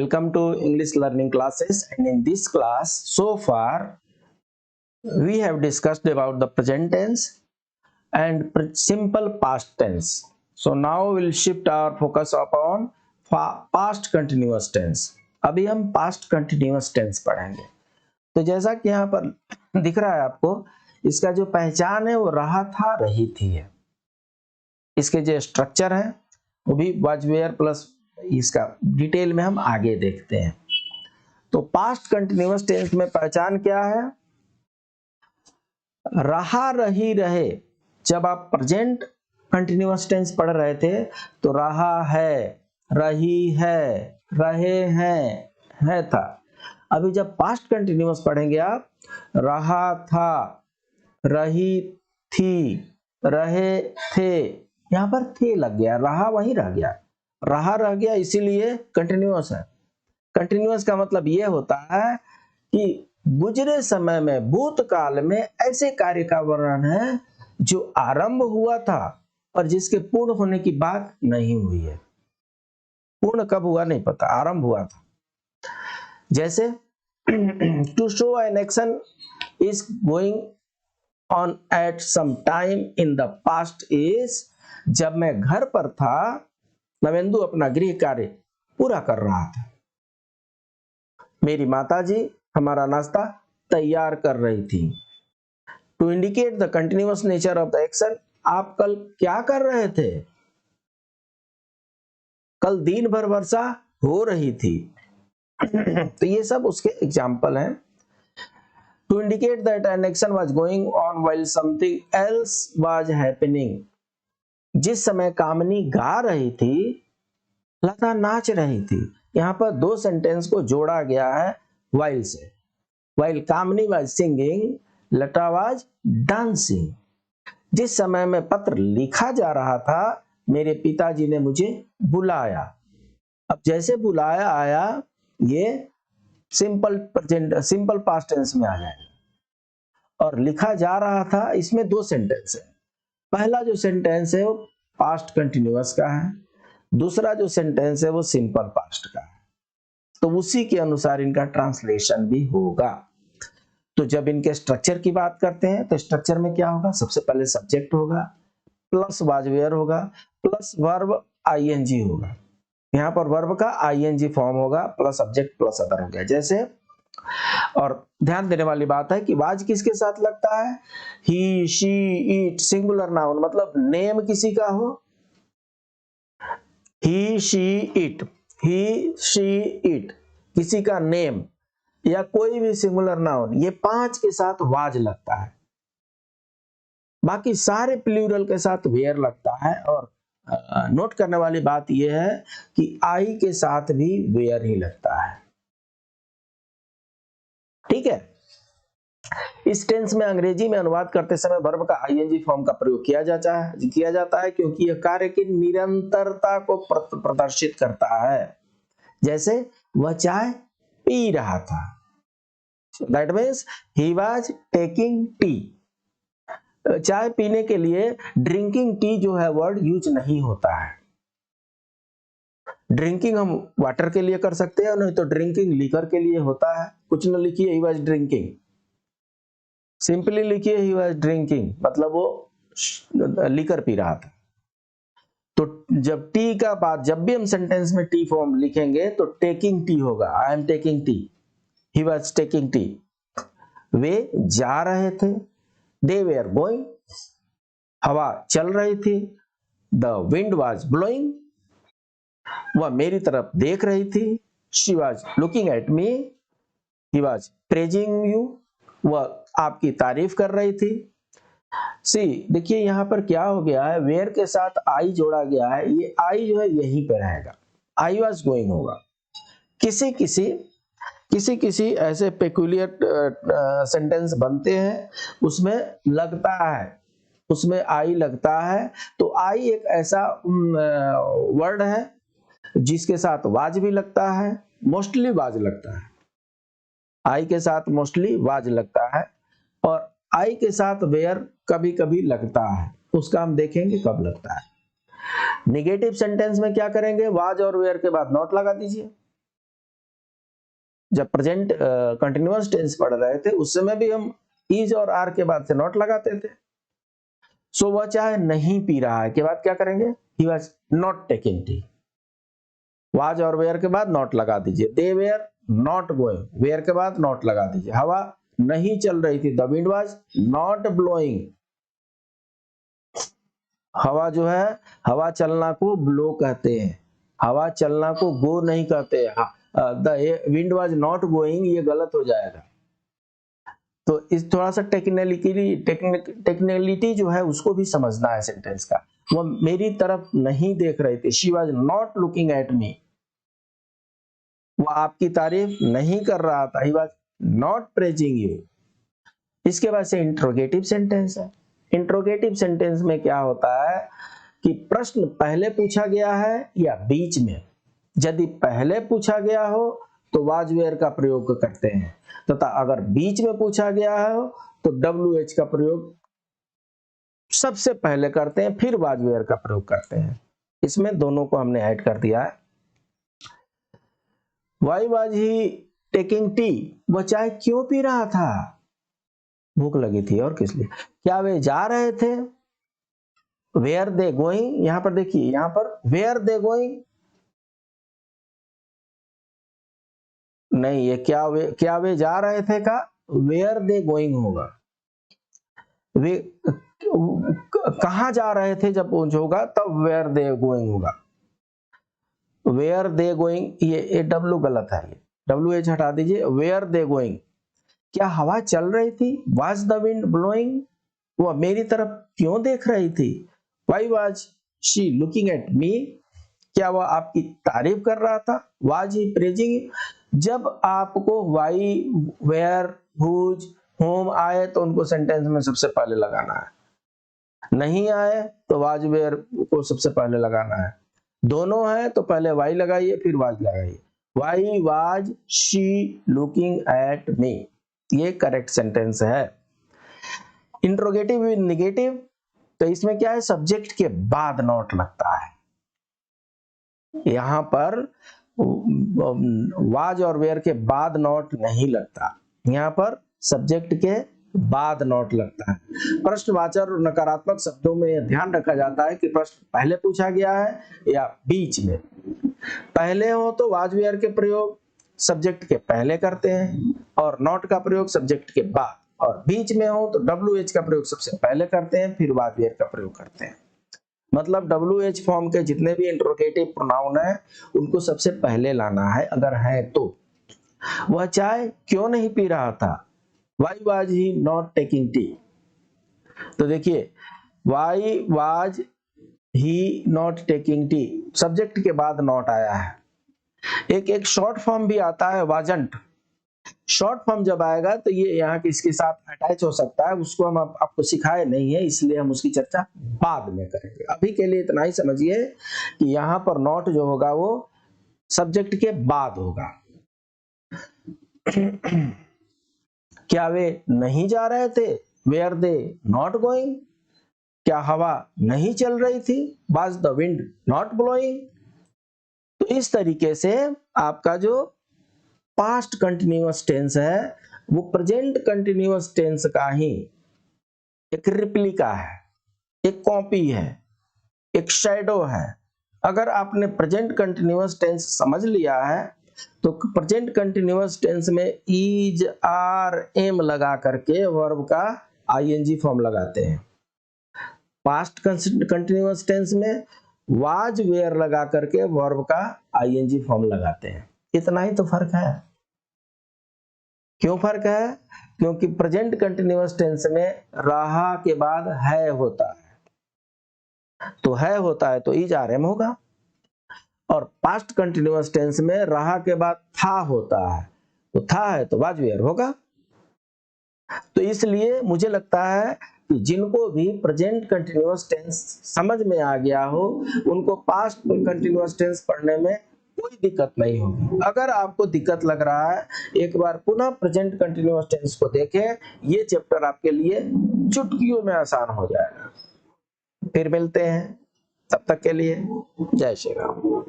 Welcome to English learning classes, and in this class so far we have discussed about the present tense and simple past tense. So now we'll shift our focus upon past continuous tense. अभी हम past continuous tense पढ़ेंगे। तो जैसा कि यहाँ पर दिख रहा है आपको, इसका जो पहचान है वो रहा था रही थी है। इसके जो स्ट्रक्चर है वो भी was were प्लस इसका डिटेल में हम आगे देखते हैं। तो पास्ट कंटिन्यूअस टेंस में पहचान क्या है? रहा रही रहे। जब आप प्रेजेंट कंटिन्यूअस टेंस पढ़ रहे थे तो रहा है, रही है, रहे हैं, है था। अभी जब पास्ट कंटिन्यूअस पढ़ेंगे आप, रहा था, रही थी, रहे थे, यहां पर थे लग गया, रहा वहीं रह गया, रहा रह गया, इसीलिए कंटिन्यूअस है। कंटिन्यूअस का मतलब यह होता है कि गुजरे समय में, भूतकाल में ऐसे कार्य का वर्णन है जो आरंभ हुआ था और जिसके पूर्ण होने की बात नहीं हुई है। पूर्ण कब हुआ नहीं पता, आरंभ हुआ था। जैसे to show an action is going on at some time in the past is, जब मैं घर पर था नवेंदु अपना गृह कार्य पूरा कर रहा था। मेरी माताजी हमारा नाश्ता तैयार कर रही थी। To indicate the continuous nature of the action, आप कल क्या कर रहे थे? कल दिन भर वर्षा हो रही थी। तो ये सब उसके एग्जाम्पल हैं। To indicate that an action was going on while something else was happening, जिस समय कामनी गा रही थी लता नाच रही थी। यहाँ पर दो सेंटेंस को जोड़ा गया है while से। while Kamini was singing, Lata was dancing। जिस समय में पत्र लिखा जा रहा था मेरे पिताजी ने मुझे बुलाया। अब जैसे बुलाया आया ये simple present, simple past tense में आ जाएगा। और लिखा जा रहा था, इसमें दो सेंटेंस है। पहला जो सेंटेंस है वो पास्ट कंटिन्यूअस का है, दूसरा जो सेंटेंस है वो सिंपल पास्ट का है। तो उसी के अनुसार इनका ट्रांसलेशन भी होगा। तो जब इनके स्ट्रक्चर की बात करते हैं तो स्ट्रक्चर में क्या होगा? सबसे पहले सब्जेक्ट होगा, प्लस वाज वेयर होगा, प्लस वर्ब आईएनजी होगा। यहाँ पर वर्ब का आईएनजी फॉर्म होगा, प्लस सब्जेक्ट प्लस अदर हो गया। जैसे, और ध्यान देने वाली बात है कि वाज किसके साथ लगता है? He, she, it, singular noun, मतलब नेम किसी का हो, he, she, it, he, she, it, किसी का नेम या कोई भी सिंगुलर नाउन, ये पांच के साथ वाज लगता है। बाकी सारे प्लूरल के साथ वेयर लगता है। और नोट करने वाली बात यह है कि आई के साथ भी वेयर ही लगता है। ठीक है। इस टेंस में अंग्रेजी में अनुवाद करते समय वर्ब का आईएनजी फॉर्म का प्रयोग किया जाता है क्योंकि यह कार्य की निरंतरता को प्रदर्शित करता है। जैसे वह चाय पी रहा था, that means he was taking T. चाय पीने के लिए ड्रिंकिंग टी जो है वर्ड यूज नहीं होता है। ड्रिंकिंग हम वाटर के लिए कर सकते हैं, नहीं तो ड्रिंकिंग लिकर के लिए होता है। कुछ न लिखिए ही वाज ड्रिंकिंग, सिंपली लिखिए ही वाज ड्रिंकिंग, मतलब वो लिकर पी रहा था। तो जब टी का बाद, जब भी हम सेंटेंस में टी फॉर्म लिखेंगे तो टेकिंग टी होगा। I am taking tea, he was taking tea. वे जा रहे थे, दे वेयर गोइंग, हवा चल रही थी, द विंड वाज ब्लोइंग, वह मेरी तरफ देख रही थी, she was looking at me, he was praising you, वह आपकी तारीफ कर रही थी। सी, देखिए यहाँ पर क्या हो गया है, वेयर के साथ आई जोड़ा गया है। ये आई जो है यहीं पे रहेगा, आई वाज गोइंग होगा। किसी किसी ऐसे पेक्यूलियर सेंटेंस बनते हैं उसमें लगता है, उसमें आई लगता है। तो आई एक ऐसा वर्ड है जिसके साथ वाज भी लगता है, मोस्टली वाज लगता है। आई के साथ मोस्टली वाज लगता है और आई के साथ वेयर कभी कभी लगता है, उसका हम देखेंगे कब लगता है। नेगेटिव सेंटेंस में क्या करेंगे? वाज और वेयर के बाद नॉट लगा दीजिए। जब प्रेजेंट कंटिन्यूअस टेंस पढ़ रहे थे उस समय भी हम इज और आर के बाद से नॉट लगाते थे। सो वह चाय नहीं पी रहा है के बाद क्या करेंगे, he was not taking tea. Was और वेयर के बाद नॉट लगा दीजिए। दे वेयर नॉट गोइंग, वेयर के बाद नॉट लगा दीजिए। हवा नहीं चल रही थी, the wind was not blowing. हवा जो है, हवा चलना को ब्लो कहते हैं, हवा चलना को गो नहीं कहते। The wind was not going ये गलत हो जाएगा। तो इस थोड़ा सा टेक्निकलिटी जो है उसको भी समझना है सेंटेंस का। वो मेरी तरफ नहीं देख रही थी, she was not looking at me. वो आपकी तारीफ नहीं कर रहा था, he was not praising you. इसके बाद से इंट्रोगेटिव सेंटेंस है। इंट्रोगेटिव सेंटेंस में क्या होता है कि प्रश्न पहले पूछा गया है या बीच में। यदि पहले पूछा गया हो तो वाज वेयर का प्रयोग करते हैं, तथा अगर बीच में पूछा गया हो तो WH का प्रयोग सबसे पहले करते हैं, फिर वाज वेयर का प्रयोग करते हैं। इसमें दोनों को हमने ऐड कर दिया है। Why was he taking tea, वह चाय क्यों पी रहा था, भूख लगी थी और किस लिए। क्या वे जा रहे थे, वेयर दे गोइंग। यहां पर देखिए, यहां पर वेयर दे गोइंग नहीं, ये क्या वे जा रहे थे का वेयर दे गोइंग होगा। वे कहां जा रहे थे जब होगा तब वेयर दे गोइंग होगा। वेयर दे गोइंग ये W गलत है, ये WH हटा दीजिए। वेयर दे गोइंग, क्या हवा चल रही थी, वाज द विंड ब्लोइंग, वह मेरी तरफ क्यों देख रही थी। Why was she looking at me, क्या वह आपकी तारीफ कर रहा था। वाज ही प्रेजिंग, जब आपको वाई वेयर हुज होम आए तो उनको सेंटेंस में सबसे पहले लगाना है, नहीं आए तो वाज वेयर को सबसे पहले लगाना है। दोनों है तो पहले वाई लगाइए फिर वाज लगाइए। Why was she looking at me, ये करेक्ट सेंटेंस है। इंट्रोगेटिव नेगेटिव, तो इसमें क्या है, सब्जेक्ट के बाद नॉट लगता है। यहां पर वाज और वेयर के बाद नॉट नहीं लगता, यहां पर सब्जेक्ट के बाद नॉट लगता है। प्रश्नवाचक और नकारात्मक शब्दों में ध्यान रखा जाता है कि प्रश्न पहले पूछा गया है या बीच में। पहले हो तो वाज वेयर के प्रयोग सब्जेक्ट के पहले करते हैं और नॉट का प्रयोग सब्जेक्ट के बाद, और बीच में हो तो WH का प्रयोग सबसे पहले करते हैं फिर वाज वेयर का प्रयोग करते हैं। मतलब WH फॉर्म के जितने भी इंट्रोगेटिव प्रोनाउन है उनको सबसे पहले लाना है अगर है तो। वह चाय क्यों नहीं पी रहा था, why was he not taking tea. तो देखिए, why was he not taking tea, subject के बाद नॉट आया है। एक शॉर्ट फॉर्म भी आता है वाजंट। शॉर्ट फॉर्म जब आएगा तो ये यहाँ किसके साथ अटैच हो सकता है, उसको हम आपको सिखाए नहीं है, इसलिए हम उसकी चर्चा बाद में करेंगे। अभी के लिए इतना ही समझिए कि यहाँ पर नॉट जो होगा वो सब्जेक्ट के बाद होगा। क्या वे नहीं जा रहे थे, वेयर दे नॉट गोइंग, क्या हवा नहीं चल रही थी, was the wind not blowing. तो इस तरीके से आपका जो पास्ट कंटिन्यूअस टेंस है वो प्रेजेंट कंटिन्यूअस टेंस का ही एक रिप्लिका है, एक कॉपी है, एक शैडो है। अगर आपने प्रेजेंट कंटिन्यूअस टेंस समझ लिया है तो प्रेजेंट कंटिन्यूअस टेंस में इज आर एम लगा करके वर्ब का ING फॉर्म लगाते हैं। पास्ट कंटिन्यूअस टेंस में वाज वेयर लगा करके वर्ब का ING फॉर्म लगाते हैं। इतना ही तो फर्क है। क्यों फर्क है, क्योंकि प्रेजेंट कंटिन्यूअस टेंस में रहा के बाद है होता है, तो है होता है तो इज आर एम होगा, और पास्ट कंटिन्यूअस टेंस में रहा के बाद था होता है, तो था है तो वाज वेयर होगा। तो इसलिए मुझे लगता है कि जिनको भी प्रेजेंट कंटिन्यूअस टेंस समझ में आ गया हो उनको पास्ट कंटिन्यूअस टेंस पढ़ने में कोई दिक्कत नहीं होगी। अगर आपको दिक्कत लग रहा है एक बार पुनः प्रेजेंट कंटिन्यूअस टेंस को देखें, ये चैप्टर आपके लिए चुटकियों में आसान हो जाएगा। फिर मिलते हैं, तब तक के लिए जय श्री राम।